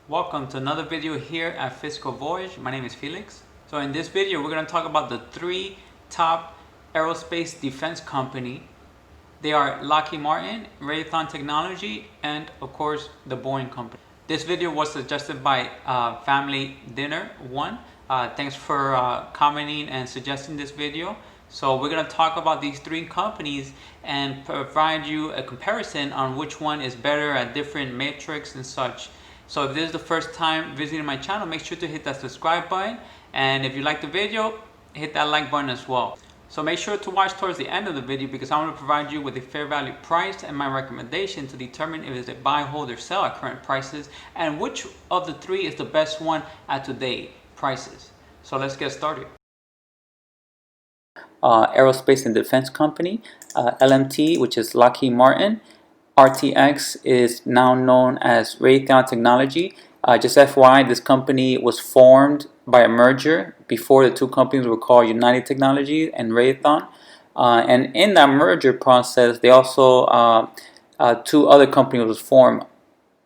Welcome to another video here at Physical Voyage. My name is Felix. So in this video, we're going to talk about the three top aerospace defense company. They are Lockheed Martin, Raytheon Technology, and of course the Boeing Company. This video was suggested by Family Dinner 1. Thanks for commenting and suggesting this video. So we're going to talk about these three companies and provide you a comparison on which one is better at different metrics and such. So if this is the first time visiting my channel, make sure to hit that subscribe button. And if you like the video, hit that like button as well. So make sure to watch towards the end of the video because I want to provide you with a fair value price and my recommendation to determine if it's a buy, hold, or sell at current prices and which of the three is the best one at today's prices. So let's get started. Aerospace and Defense Company, LMT, which is Lockheed Martin. RTX is now known as Raytheon Technology. Just FYI, this company was formed by a merger before the two companies were called United Technologies and Raytheon. And in that merger process, they also two other companies was formed: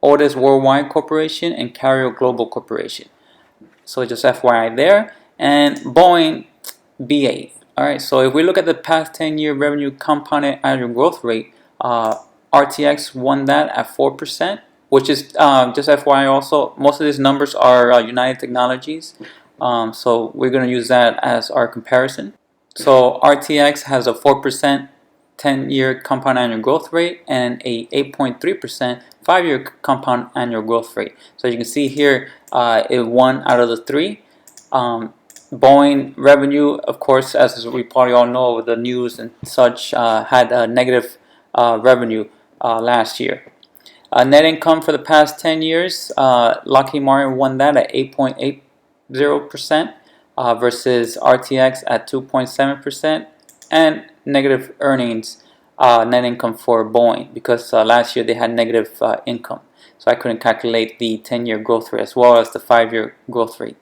Otis Worldwide Corporation and Carrier Global Corporation. So just FYI there. And Boeing BA. Alright, so if we look at the past 10-year revenue compounded annual growth rate, RTX won that at 4%, which is just FYI also, most of these numbers are United Technologies. So we're going to use that as our comparison. So RTX has a 4% 10-year compound annual growth rate and a 8.3% 5-year compound annual growth rate. So you can see here it won out of the three. Boeing revenue, of course, as we probably all know with the news and such, had a negative revenue last year. Net income for the past 10 years, Lockheed Martin won that at 8.80% versus RTX at 2.7%, and negative earnings, net income for Boeing, because last year they had negative income. So I couldn't calculate the 10-year growth rate as well as the 5-year growth rate.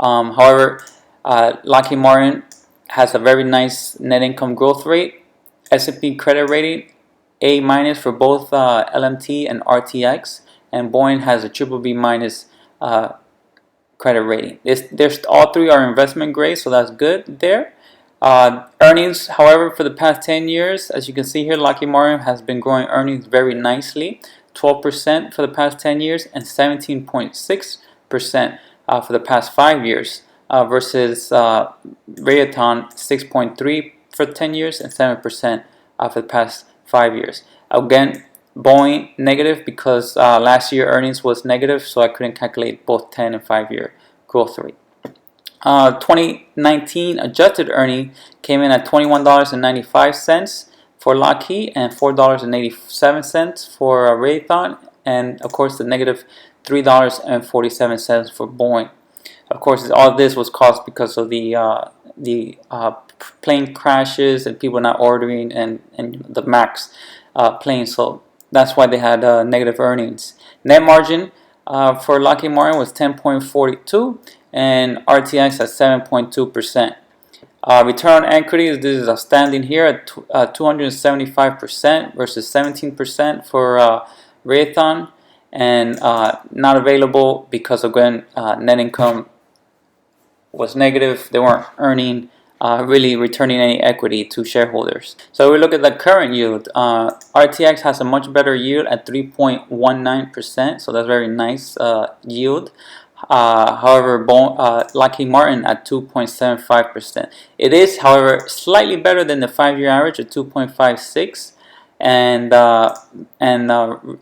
However, Lockheed Martin has a very nice net income growth rate. S&P credit rating A- for both LMT and RTX, and Boeing has a BBB- credit rating. All three are investment grade, so that's good there. Earnings, however, for the past 10 years, as you can see here, Lockheed Martin has been growing earnings very nicely, 12% for the past 10 years and 17.6% for the past 5 years, versus Raytheon 6.3% for 10 years and 7% for the past 5 years. Again, Boeing negative because last year earnings was negative, so I couldn't calculate both 10 and 5-year growth rate. 2019 adjusted earnings came in at $21.95 for Lockheed and $4.87 for Raytheon, and of course the negative $3.47 for Boeing. Of course, all of this was caused because of the plane crashes and people not ordering and the MAX plane. So that's why they had negative earnings. Net margin for Lockheed Martin was 10.42 and RTX at 7.2%. Return on equity, this is outstanding here at 275% versus 17% for Raytheon, and not available because again net income was negative. They weren't earning, really returning any equity to shareholders. So we look at the current yield. RTX has a much better yield at 3.19%, so that's very nice yield. However, Lockheed Martin at 2.75%. It is, however, slightly better than the 5-year average at 2.56, and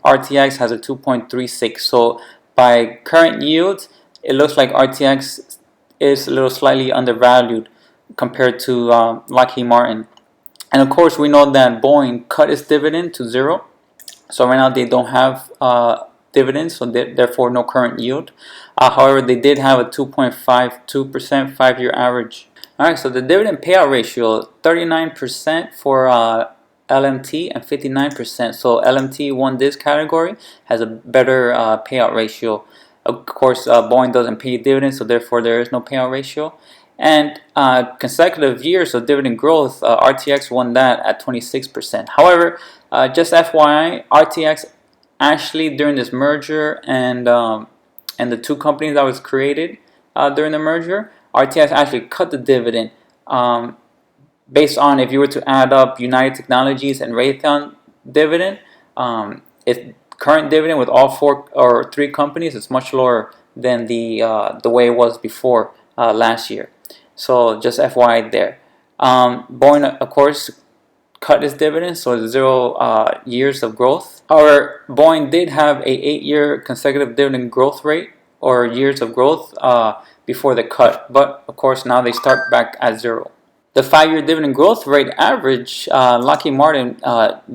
RTX has a 2.36. So by current yield, it looks like RTX is a little slightly undervalued compared to Lockheed Martin. And of course, we know that Boeing cut its dividend to 0. So right now they don't have dividends, so therefore no current yield. However, they did have a 2.52% 5-year average. Alright, so the dividend payout ratio, 39% for LMT and 59%. So LMT won this category, has a better payout ratio. Of course, Boeing doesn't pay dividends, so therefore there is no payout ratio. And consecutive years of dividend growth, RTX won that at 26%. However, just FYI, RTX actually during this merger and and the two companies that was created during the merger, RTX actually cut the dividend based on, if you were to add up United Technologies and Raytheon dividend, its current dividend with all four or three companies is much lower than the way it was before last year. So just FYI there. Boeing, of course, cut its dividends, so 0 years of growth. However, Boeing did have a 8-year consecutive dividend growth rate, or years of growth, before the cut. But of course, now they start back at 0. The 5-year dividend growth rate average, Lockheed Martin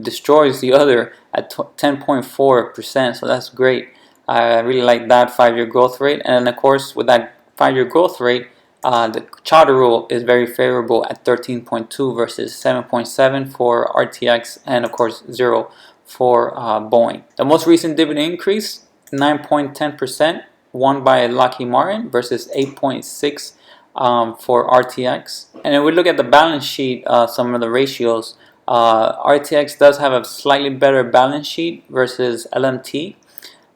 destroys the other at 10.4%, so that's great. I really like that 5-year growth rate. And of course, with that 5-year growth rate, the charter rule is very favorable at 13.2 versus 7.7 for RTX, and of course 0 for Boeing. The most recent dividend increase, 9.10%, won by Lockheed Martin versus 8.6 for RTX. And if we look at the balance sheet, some of the ratios, RTX does have a slightly better balance sheet versus LMT.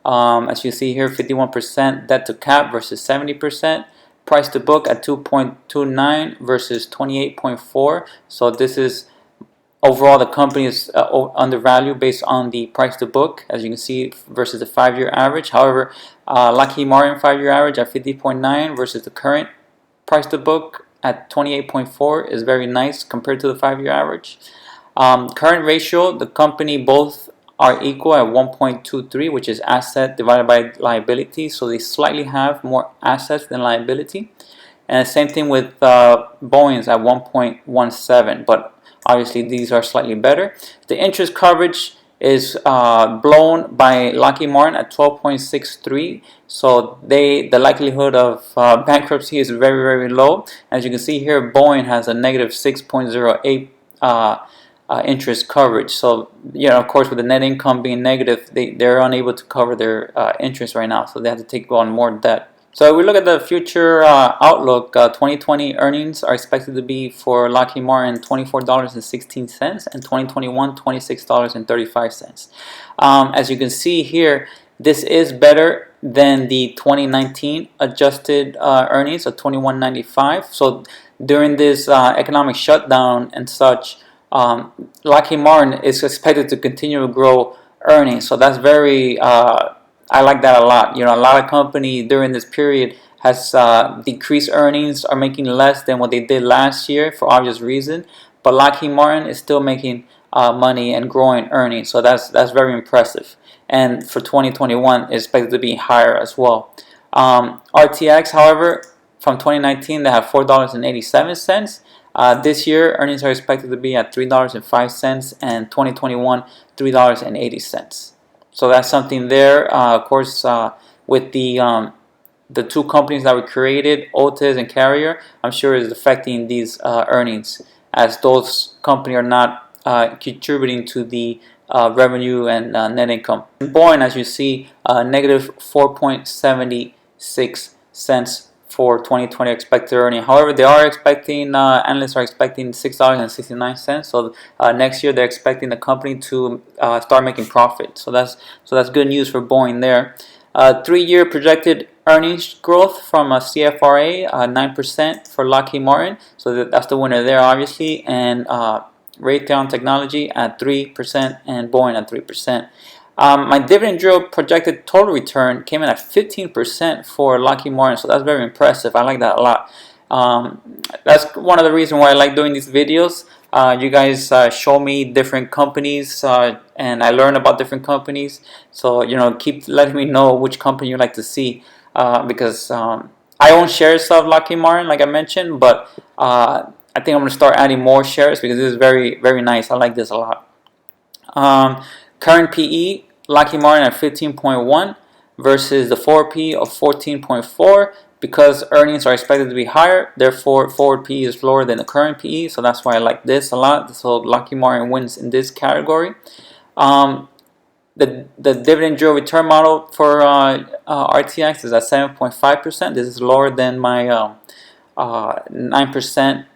As you see here, 51% debt to cap versus 70%. Price to book at 2.29 versus 28.4. So this is overall the company is undervalued based on the price to book, as you can see, versus the 5-year average. However, Lockheed Martin 5-year average at 50.9 versus the current price to book at 28.4 is very nice compared to the 5-year average. Current ratio, the company both are equal at 1.23, which is asset divided by liability, so they slightly have more assets than liability. And the same thing with Boeing's at 1.17, but obviously these are slightly better. The interest coverage is blown by Lockheed Martin at 12.63, so the likelihood of bankruptcy is very, very low. As you can see here, Boeing has a negative 6.08 interest coverage. So, of course, with the net income being negative, they're unable to cover their interest right now, so they have to take on more debt. So if we look at the future outlook, 2020 earnings are expected to be for Lockheed Martin $24.16, and 2021 $26.35. As you can see here, this is better than the 2019 adjusted earnings of $21.95. So during this economic shutdown and such, Lockheed Martin is expected to continue to grow earnings. So that's very I like that a lot. A lot of companies during this period has decreased earnings, are making less than what they did last year for obvious reason. But Lockheed Martin is still making money and growing earnings, so that's very impressive. And for 2021, it's expected to be higher as well. RTX, however, from 2019 they have $4.87. This year, earnings are expected to be at $3.05, and 2021 $3.80. So that's something there. Of course, with the two companies that were created, Otis and Carrier, I'm sure is affecting these earnings, as those companies are not contributing to the revenue and net income. And Boeing, as you see, negative 4.76 cents for 2020 expected earning. However, they are expecting, analysts are expecting $6.69. So next year they're expecting the company to start making profit. So that's good news for Boeing there. 3-year projected earnings growth from CFRA, 9% for Lockheed Martin. So that's the winner there, obviously. And Raytheon Technology at 3% and Boeing at 3%. My dividend drill projected total return came in at 15% for Lockheed Martin, so that's very impressive. I like that a lot. That's one of the reasons why I like doing these videos. You guys show me different companies, and I learn about different companies. So keep letting me know which company you like to see, because I own shares of Lockheed Martin, like I mentioned, but I think I'm going to start adding more shares because this is very, very nice. I like this a lot. Current PE, Lockheed Martin at 15.1 versus the forward PE of 14.4. Because earnings are expected to be higher, therefore forward PE is lower than the current PE. So that's why I like this a lot. So Lockheed Martin wins in this category. The dividend drill return model for RTX is at 7.5%. This is lower than my 9%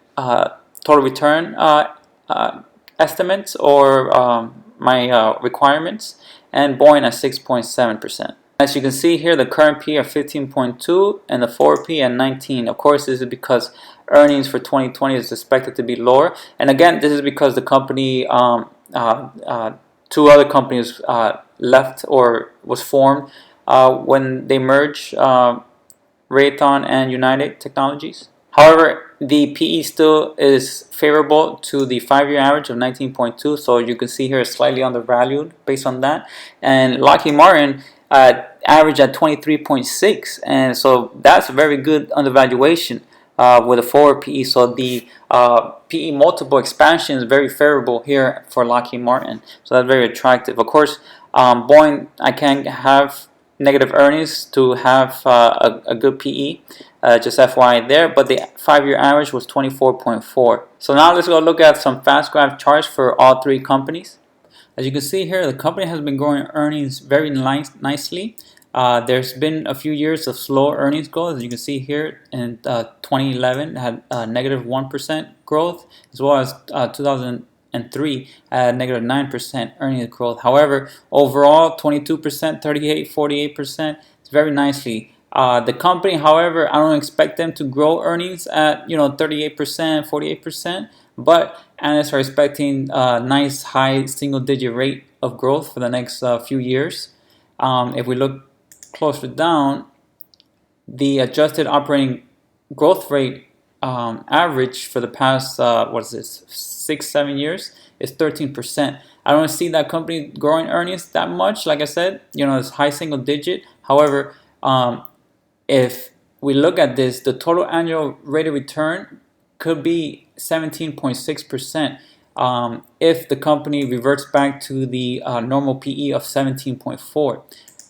total return estimates, or my requirements, and Boeing at 6.7%. As you can see here, the current P of 15.2 and the forward P at 19. Of course, this is because earnings for 2020 is expected to be lower. And again, this is because the company, two other companies left or was formed when they merged, Raytheon and United Technologies. However, the PE still is favorable to the 5-year average of 19.2, so you can see here it's slightly undervalued based on that. And Lockheed Martin average at 23.6, and so that's a very good undervaluation with a forward PE. So the PE multiple expansion is very favorable here for Lockheed Martin, so that's very attractive. Of course, Boeing, I can't have negative earnings to have a good PE, just FYI there, but the 5-year average was 24.4. So now let's go look at some fast graph charts for all three companies. As you can see here, the company has been growing earnings very nicely. There's been a few years of slow earnings growth. As you can see here, in 2011 had negative 1% growth, as well as 2003 had negative 9% earnings growth. However, overall 22%, 38%, 48%. It's very nicely. The company, however, I don't expect them to grow earnings at 38%, 48%, but analysts are expecting a nice high single-digit rate of growth for the next few years. If we look closer down, the adjusted operating growth rate average for the past 6-7 years is 13%. I don't see that company growing earnings that much. Like I said, it's high single digit. However, if we look at this, the total annual rate of return could be 17.6% if the company reverts back to the normal PE of 17.4.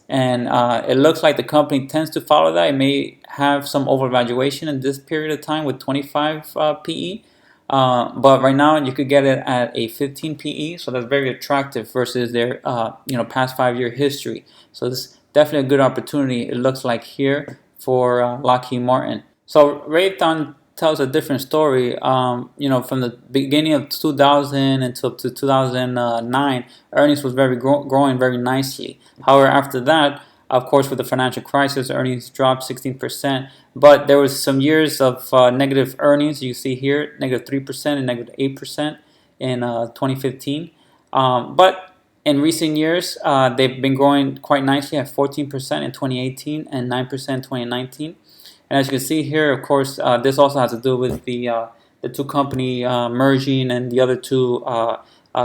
And it looks like the company tends to follow that. It may have some overvaluation in this period of time with 25 PE. But right now you could get it at a 15 PE, so that's very attractive versus their past 5-year history. So this is definitely a good opportunity, it looks like here, for Lockheed Martin. So Raytheon tells a different story. From the beginning of 2000 until 2009, earnings was growing very nicely. However, after that, of course, with the financial crisis, earnings dropped 16%. But there was some years of negative earnings. You see here, negative 3% and negative 8% in 2015. But in recent years, they've been growing quite nicely at 14% in 2018 and 9% in 2019. And as you can see here, of course, this also has to do with the two company merging and the other two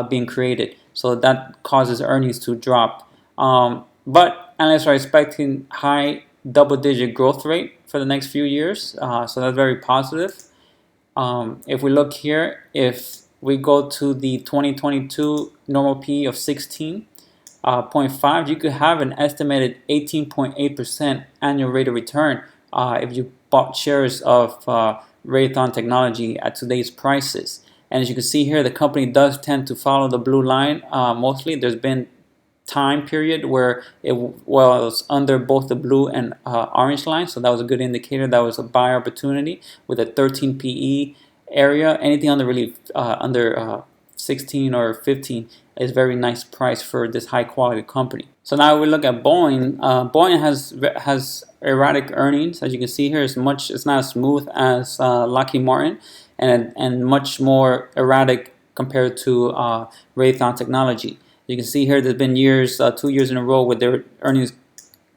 being created. So that causes earnings to drop. But analysts are expecting high double-digit growth rate for the next few years. So that's very positive. If we look here, if we go to the 2022 normal P of 16.5, you could have an estimated 18.8% annual rate of return if you bought shares of Raytheon Technology at today's prices. And as you can see here, the company does tend to follow the blue line mostly. There's been time period where it was under both the blue and orange line, so that was a good indicator. That was a buy opportunity with a 13 PE area. Anything under 16 or 15 is very nice price for this high quality company. So now we look at Boeing. Boeing has erratic earnings. As you can see here, it's not as smooth as Lockheed Martin, and much more erratic compared to Raytheon Technology. You can see here there's been 2 years in a row where their earnings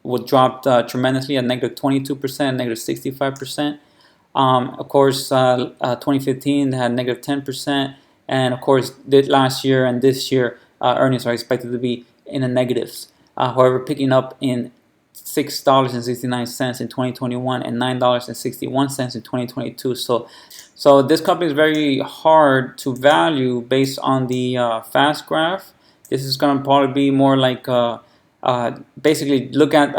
would drop tremendously at negative 22%, negative 65%. Of course, 2015 they had negative 10%, and of course last year and this year earnings are expected to be in the negatives. However, picking up in $6.69 in 2021 and $9.61 in 2022. So this company is very hard to value based on the fast graph. This is going to probably be more like basically look at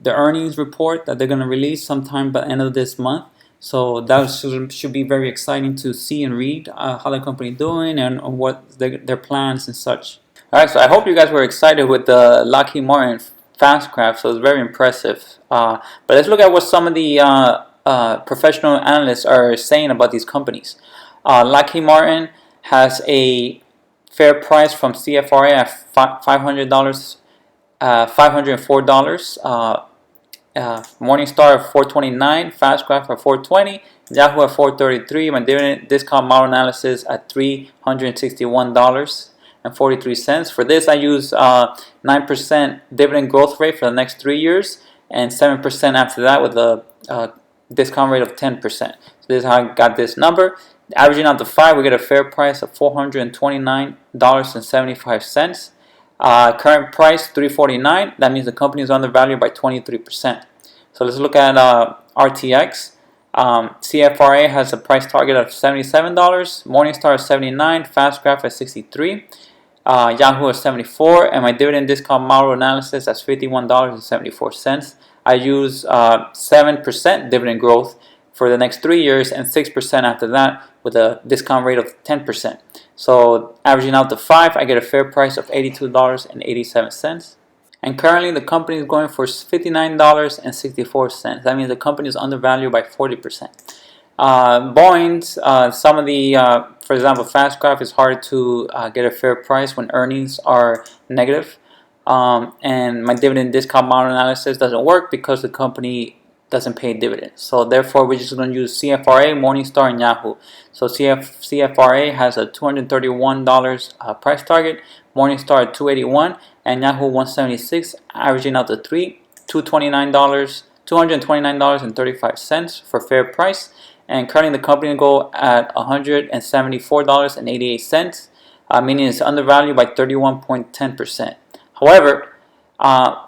the earnings report that they're going to release sometime by the end of this month. So that should be very exciting to see and read how the company is doing and what their plans and such. Alright, so I hope you guys were excited with the Lockheed Martin fast graph, so it's very impressive. But let's look at what some of the professional analysts are saying about these companies. Lockheed Martin has a fair price from CFRA at $500 $504. Morningstar at 429, Fastgraph at 420, Yahoo at 433. My dividend discount model analysis at $361.43. For this, I use 9% dividend growth rate for the next 3 years and 7% after that with a discount rate of 10%. So this is how I got this number. Averaging out the 5, we get a fair price of $429.75. Current price $349. That means the company is undervalued by 23%. So let's look at RTX. CFRA has a price target of $77. Morningstar at 79. Fastgraph at 63. Yahoo at 74. And my dividend discount model analysis at $51.74. I use 7% dividend growth for the next 3 years and 6% after that with a discount rate of 10%. So averaging out the 5, I get a fair price of $82.87. And currently the company is going for $59.64. That means the company is undervalued by 40%. Boeing's, some of the, for example, Fastgraph is hard to get a fair price when earnings are negative. And my dividend discount model analysis doesn't work because the company doesn't pay dividends. So therefore, we're just going to use CFRA, Morningstar, and Yahoo. So CFRA has a $231 price target, Morningstar at $281, and Yahoo 176, averaging out the $229.35 for fair price. And currently, the company will go at $174.88, meaning it's undervalued by 31.10%. However,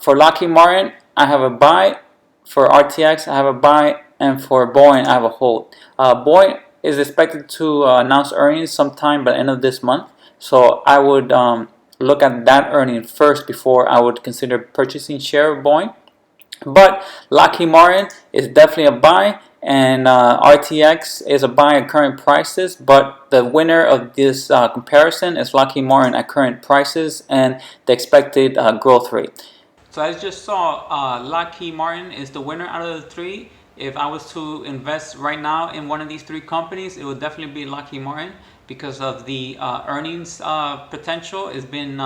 for Lockheed Martin, I have a buy. For RTX, I have a buy, and for Boeing, I have a hold. Boeing is expected to announce earnings sometime by the end of this month, so I would look at that earning first before I would consider purchasing share of Boeing. But Lockheed Martin is definitely a buy, and RTX is a buy at current prices, but the winner of this comparison is Lockheed Martin at current prices and the expected growth rate. So as you just saw, Lockheed Martin is the winner out of the 3. If I was to invest right now in one of these 3 companies, it would definitely be Lockheed Martin because of the earnings potential. It's been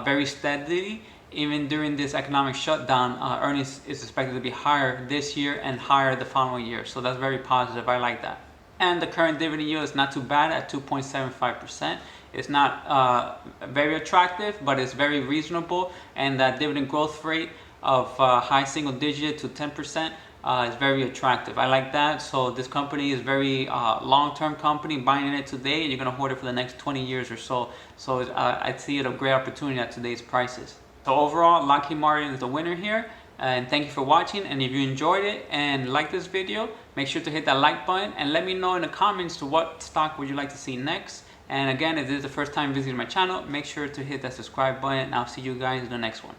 very steady. Even during this economic shutdown, earnings is expected to be higher this year and higher the following year. So that's very positive. I like that. And the current dividend yield is not too bad at 2.75%. It's not very attractive, but it's very reasonable. And that dividend growth rate of high single digit to 10% is very attractive. I like that. So this company is very long-term company. Buying it today, you're going to hold it for the next 20 years or so. So I see it a great opportunity at today's prices. So overall, Lockheed Martin is the winner here. And thank you for watching. And if you enjoyed it and liked this video, make sure to hit that like button and let me know in the comments to what stock would you like to see next. And again, if this is the first time visiting my channel, make sure to hit that subscribe button and I'll see you guys in the next one.